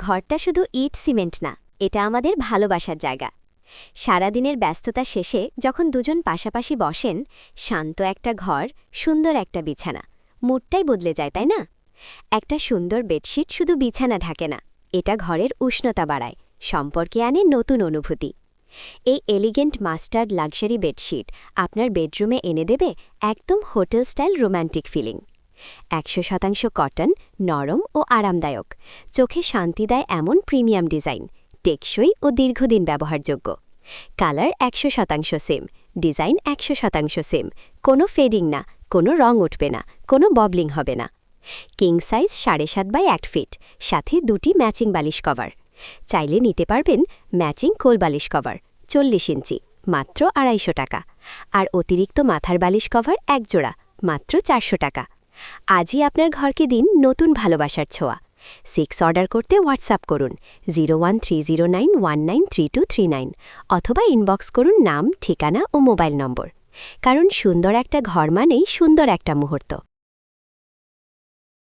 ঘরটা শুধু ইট সিমেন্ট না, এটা আমাদের ভালোবাসার জায়গা। সারাদিনের ব্যস্ততা শেষে যখন দুজন পাশাপাশি বসেন, শান্ত একটা ঘর, সুন্দর একটা বিছানা, মুডটাই বদলে যায়, তাই না? একটা সুন্দর বেডশিট শুধু বিছানা ঢাকে না, এটা ঘরের উষ্ণতা বাড়ায়, সম্পর্কে আনে নতুন অনুভূতি। এই এলিগেন্ট মাস্টার্ড লাক্সারি বেডশিট আপনার বেডরুমে এনে দেবে একদম hotel style romantic feeling. ১০০% cotton, নরম ও আরামদায়ক, চোখে শান্তি দেয় এমন প্রিমিয়াম ডিজাইন, টেকসই ও দীর্ঘদিন ব্যবহারযোগ্য। কালার ১০০% সেম, ডিজাইন ১০০% সেম, কোনো ফেডিং না, কোনো রং উঠবে না, কোনো ববলিং হবে না। কিং সাইজ ৭.৫/৮ ফিট, সাথে দুটি ম্যাচিং বালিশ কভার। চাইলে নিতে পারবেন ম্যাচিং কোল বালিশ কভার ৪০ ইঞ্চি, মাত্র ২৫০ টাকা। আর অতিরিক্ত মাথার বালিশ কভার এক জোড়া, মাত্র ৪০০ টাকা। আজই আপনার ঘরকে দিন নতুন ভালোবাসার ছোঁয়া। 6 অর্ডার করতে হোয়াটসঅ্যাপ করুন 01309193239 অথবা ইনবক্স করুন নাম, ঠিকানা ও মোবাইল নম্বর। কারণ সুন্দর একটা ঘর মানেই সুন্দর একটা মুহূর্ত।